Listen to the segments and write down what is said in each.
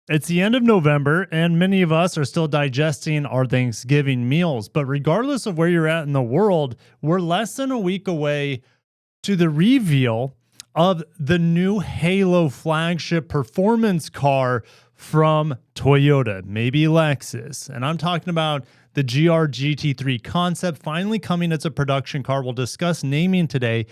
It's the end of November, and many of us are still digesting our Thanksgiving meals. But regardless of where you're at in the world, we're less than a week away to the reveal of the new Halo flagship performance car from Toyota, maybe Lexus. And I'm talking about the GR GT3 concept finally coming as a production car. We'll discuss naming today,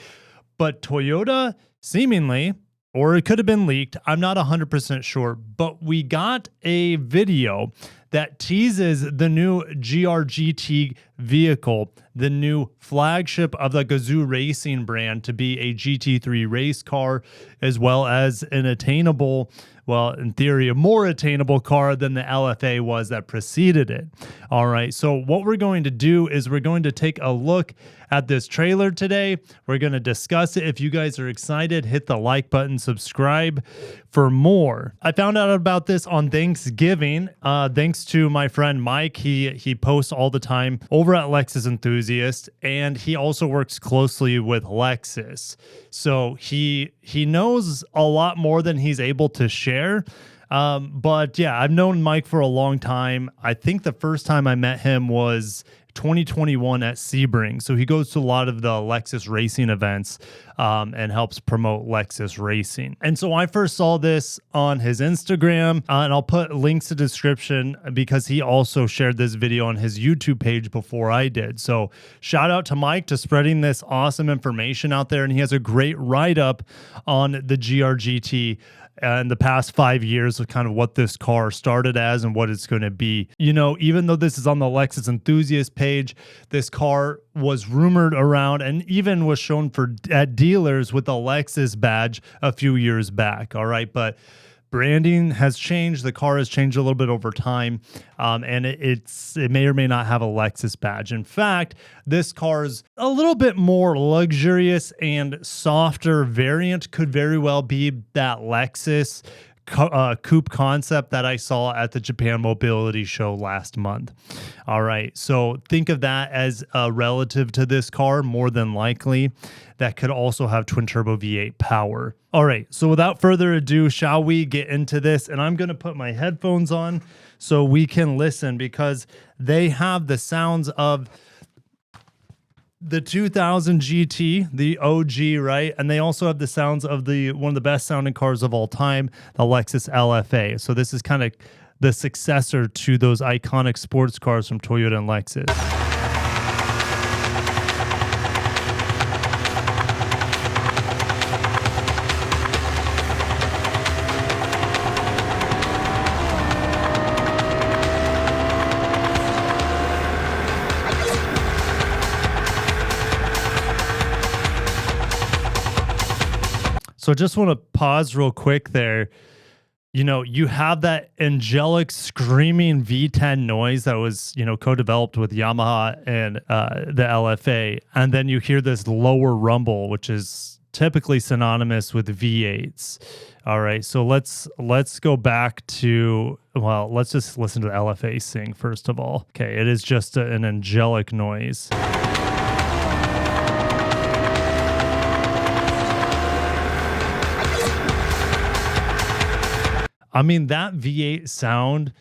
but Toyota seemingly, or it could have been leaked, I'm not 100% sure, but we got a video that teases the new GR-GT vehicle, the new flagship of the Gazoo Racing brand, to be a GT3 race car, as well as an attainable, well, in theory, a more attainable car than the LFA was that preceded it. All right, so what we're going to do is we're going to take a look at this trailer today. We're going to discuss it. If you guys are excited, hit the like button, subscribe for more. I found out about this on Thanksgiving, thanks to my friend Mike. He posts all the time over at Lexus Enthusiast, and he also works closely with Lexus. So he knows a lot more than he's able to share. But yeah, I've known Mike for a long time. I think the first time I met him was 2021 at Sebring. So he goes to a lot of the Lexus racing events and helps promote Lexus racing. And so I first saw this on his Instagram, and I'll put links in the description because he also shared this video on his YouTube page before I did. So shout out to Mike to spreading this awesome information out there. And he has a great write-up on the GR-GT in the past 5 years of kind of what this car started as and what it's going to be. You know, even though this is on the Lexus Enthusiast page, this car was rumored around and even was shown at dealers with a Lexus badge a few years back. All right, but branding has changed. The car has changed a little bit over time, and it may or may not have a Lexus badge. In fact, this car's a little bit more luxurious and softer variant. Could very well be that Lexus coupe concept that I saw at the Japan Mobility Show last month. All right, so think of that as a relative to this car, more than likely. That could also have twin turbo V8 power. All right, so without further ado, shall we get into this? And I'm going to put my headphones on so we can listen, because they have the sounds of the 2000 GT, the OG, right? And they also have the sounds of one of the best sounding cars of all time, the Lexus LFA. So this is kind of the successor to those iconic sports cars from Toyota and Lexus. So I just want to pause real quick there. You know, you have that angelic screaming V10 noise that was, co-developed with Yamaha and the LFA. And then you hear this lower rumble, which is typically synonymous with V8s. All right, so let's go back to, well, let's just listen to the LFA sing first of all. Okay, it is just an angelic noise. I mean, that V8 sound,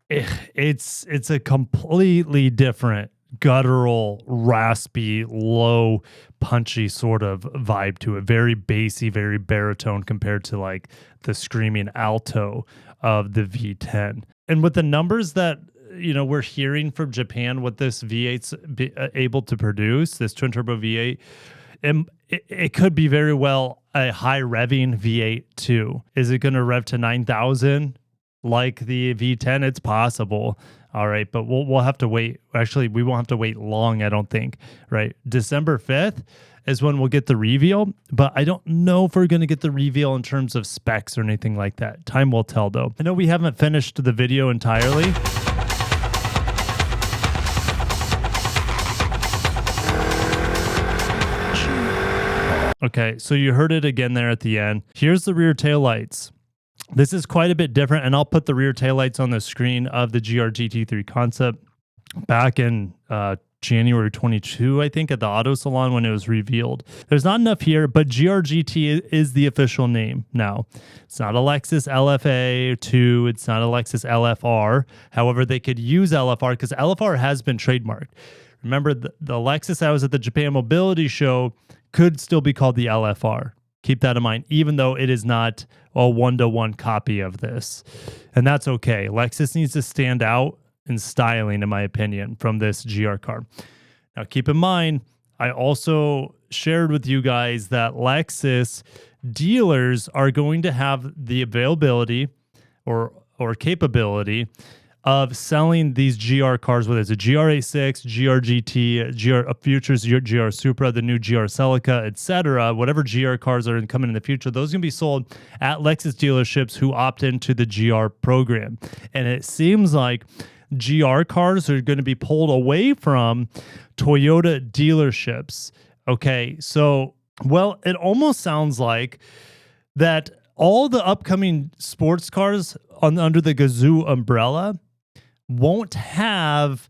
it's a completely different guttural, raspy, low, punchy sort of vibe to it. Very bassy, very baritone compared to like the screaming alto of the V10. And with the numbers that we're hearing from Japan, what this V8's able to produce, this twin turbo V8, it could be very well a high revving V8 too. Is it going to rev to 9,000 like the V10? It's possible. All right, but we'll have to wait. Actually, we won't have to wait long, I don't think. Right, December 5th is when we'll get the reveal, but I don't know if we're going to get the reveal in terms of specs or anything like that. Time will tell, though. I know we haven't finished the video entirely. Okay, so you heard it again there at the end. Here's the rear taillights. This is quite a bit different, and I'll put the rear taillights on the screen of the GR GT3 concept. Back in January 22, I think, at the auto salon when it was revealed. There's not enough here, but GRGT is the official name now. It's not a Lexus LFA2. It's not a Lexus LFR. However, they could use LFR because LFR has been trademarked. Remember, the Lexus I was at the Japan Mobility Show could still be called the LFR. Keep that in mind, even though it is not a one-to-one copy of this. And that's okay. Lexus needs to stand out in styling, in my opinion, from this GR car. Now, keep in mind, I also shared with you guys that Lexus dealers are going to have the availability or capability of selling these GR cars, whether it's a GR86, GR GT, Futures, GR Supra, the new GR Celica, etc. Whatever GR cars are coming in the future, those are going to be sold at Lexus dealerships who opt into the GR program. And it seems like GR cars are going to be pulled away from Toyota dealerships. Okay, so, well, it almost sounds like that all the upcoming sports cars under the Gazoo umbrella won't have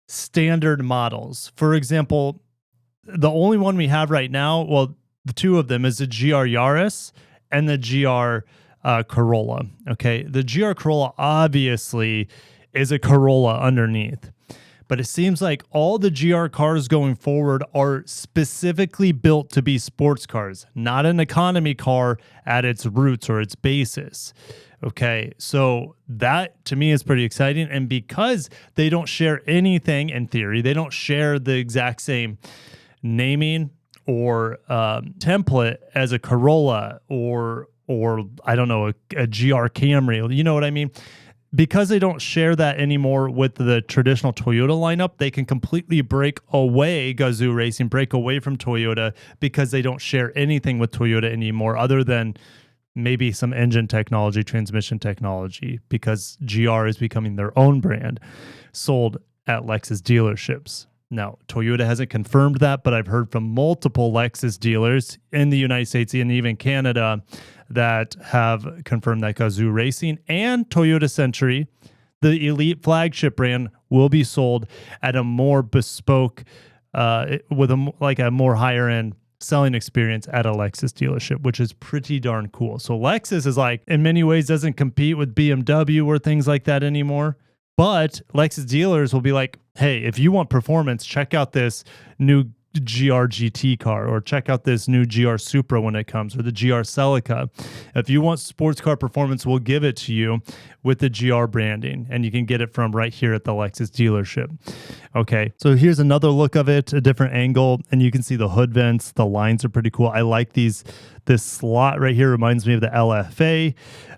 standard models. For example, the only one we have right now, well, the two of them is the GR Yaris and the GR Corolla. Okay, the GR Corolla obviously is a Corolla underneath, but it seems like all the GR cars going forward are specifically built to be sports cars, not an economy car at its roots or its basis. Okay, so that to me is pretty exciting. And because they don't share anything in theory, they don't share the exact same naming or template as a Corolla or I don't know, a GR Camry. You know what I mean? Because they don't share that anymore with the traditional Toyota lineup, they can completely break away, Gazoo Racing, break away from Toyota because they don't share anything with Toyota anymore other than maybe some engine technology, transmission technology, because GR is becoming their own brand sold at Lexus dealerships. Now, Toyota hasn't confirmed that, but I've heard from multiple Lexus dealers in the United States and even Canada that have confirmed that Gazoo Racing and Toyota Century, the elite flagship brand, will be sold at a more bespoke, with a more higher end selling experience at a Lexus dealership, which is pretty darn cool. So Lexus is like, in many ways, doesn't compete with BMW or things like that anymore. But Lexus dealers will be like, hey, if you want performance, check out this new GR GT car, or check out this new GR Supra when it comes, or the GR Celica. If you want sports car performance, we'll give it to you with the GR branding, and you can get it from right here at the Lexus dealership. Okay, so here's another look of it, a different angle, and you can see the hood vents. The lines are pretty cool. I like these. This slot right here reminds me of the LFA.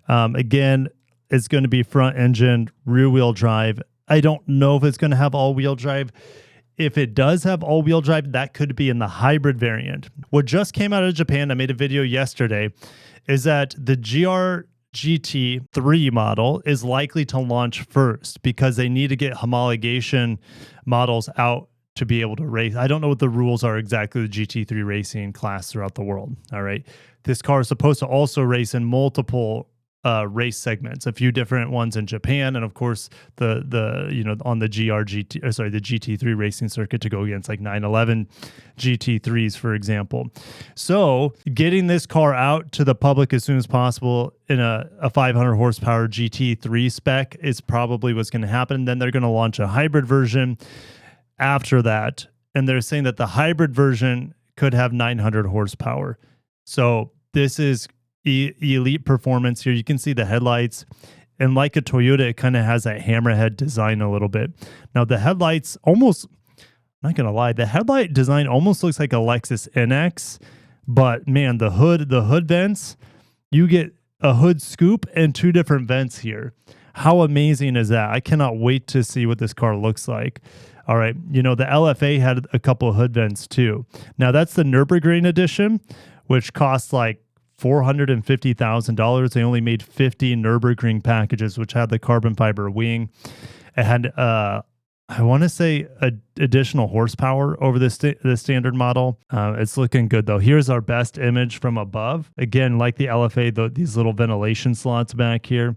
Again, it's going to be front engine, rear wheel drive. I don't know if it's going to have all wheel drive. If it does have all-wheel drive, that could be in the hybrid variant. What just came out of Japan, I made a video yesterday, is that the GR GT3 model is likely to launch first because they need to get homologation models out to be able to race. I don't know what the rules are exactly with GT3 racing class throughout the world. All right. This car is supposed to also race in multiple race segments, a few different ones in Japan, and of course the on the the GT3 racing circuit to go against like 911 GT3s, for example. So getting this car out to the public as soon as possible in a 500 horsepower GT3 spec is probably what's going to happen. Then they're going to launch a hybrid version after that, and they're saying that the hybrid version could have 900 horsepower. So this is elite performance here. You can see the headlights, and like a Toyota, it kind of has that hammerhead design a little bit. Now the headlights almost, I'm not gonna lie, the headlight design almost looks like a Lexus NX, but man, the hood vents, you get a hood scoop and two different vents here. How amazing is that? I cannot wait to see what this car looks like. All right, the LFA had a couple of hood vents too. Now that's the Nürburgring edition, which costs like $450,000. They only made 50 Nürburgring packages, which had the carbon fiber wing. It had, I want to say, additional horsepower over the standard model. It's looking good, though. Here's our best image from above. Again, like the LFA, these little ventilation slots back here.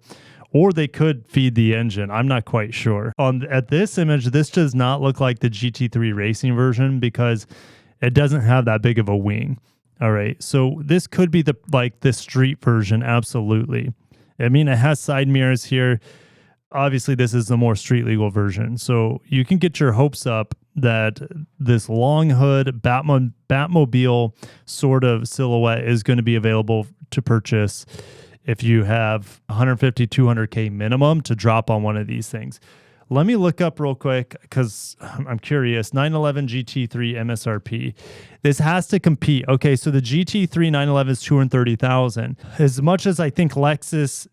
or they could feed the engine. I'm not quite sure. At this image, this does not look like the GT3 racing version because it doesn't have that big of a wing. All right, so this could be the street version, absolutely. I mean, it has side mirrors here. Obviously, this is the more street legal version, so you can get your hopes up that this long hood Batmobile sort of silhouette is going to be available to purchase if you have 150, 200K minimum to drop on one of these things. Let me look up real quick because I'm curious. 911 GT3 MSRP. This has to compete. Okay, so the GT3 911 is $230,000. As much as I think Lexus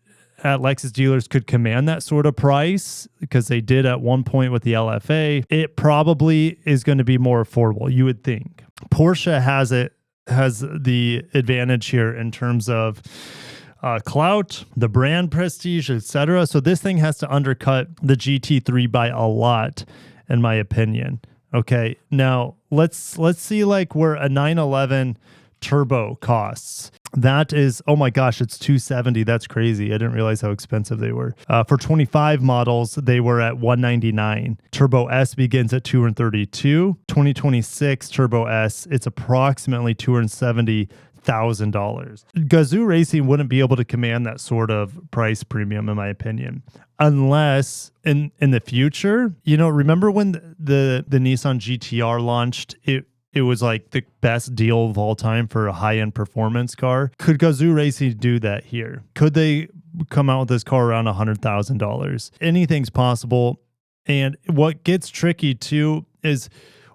dealers could command that sort of price because they did at one point with the LFA, it probably is going to be more affordable, you would think. Porsche has the advantage here in terms of clout, the brand prestige, etc. So this thing has to undercut the GT3 by a lot, in my opinion. Okay, now let's see like where a 911 turbo costs. That is, oh my gosh, it's $270. That's crazy. I didn't realize how expensive they were. For 25 models, they were at $199. Turbo S begins at $232. 2026 Turbo S, it's approximately $270,000. Gazoo Racing wouldn't be able to command that sort of price premium, in my opinion, unless in the future, remember when the Nissan GTR launched, it was like the best deal of all time for a high-end performance car. Could Gazoo Racing do that here? Could they come out with this car around $100,000? Anything's possible. And what gets tricky too is,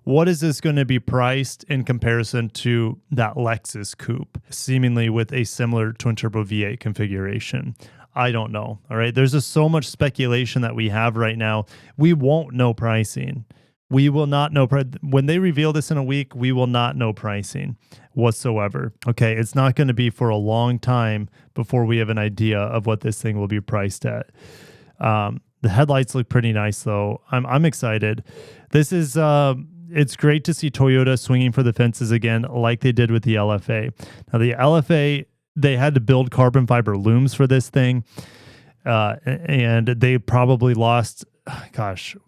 what is this going to be priced in comparison to that Lexus coupe, seemingly with a similar twin-turbo V8 configuration? I don't know. All right. There's just so much speculation that we have right now. We won't know pricing. We will not know. When they reveal this in a week, we will not know pricing whatsoever. Okay. It's not going to be for a long time before we have an idea of what this thing will be priced at. The headlights look pretty nice, though. I'm excited. This is... it's great to see Toyota swinging for the fences again, like they did with the LFA. Now, the LFA, they had to build carbon fiber looms for this thing, and they probably lost,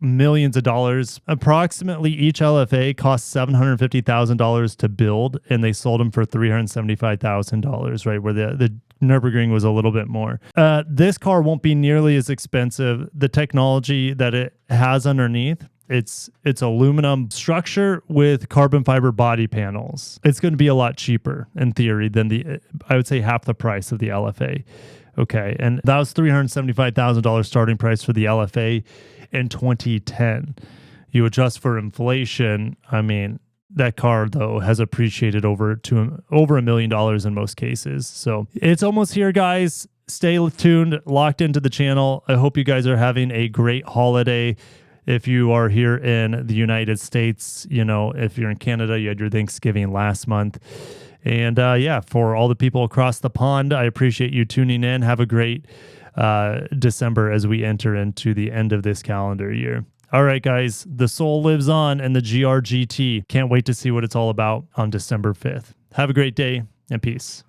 millions of dollars. Approximately each LFA cost $750,000 to build, and they sold them for $375,000, right, where the Nürburgring was a little bit more. This car won't be nearly as expensive. The technology that it has underneath, it's aluminum structure with carbon fiber body panels. It's going to be a lot cheaper in theory than I would say half the price of the LFA. Okay, and that was $375,000 starting price for the LFA in 2010. You adjust for inflation, I mean, that car though has appreciated over $1 million in most cases. So it's almost here, guys. Stay tuned, locked into the channel. I hope you guys are having a great holiday. If you are here in the United States, if you're in Canada, you had your Thanksgiving last month. And for all the people across the pond, I appreciate you tuning in. Have a great December as we enter into the end of this calendar year. All right, guys, the soul lives on in the GR GT. Can't wait to see what it's all about on December 5th. Have a great day and peace.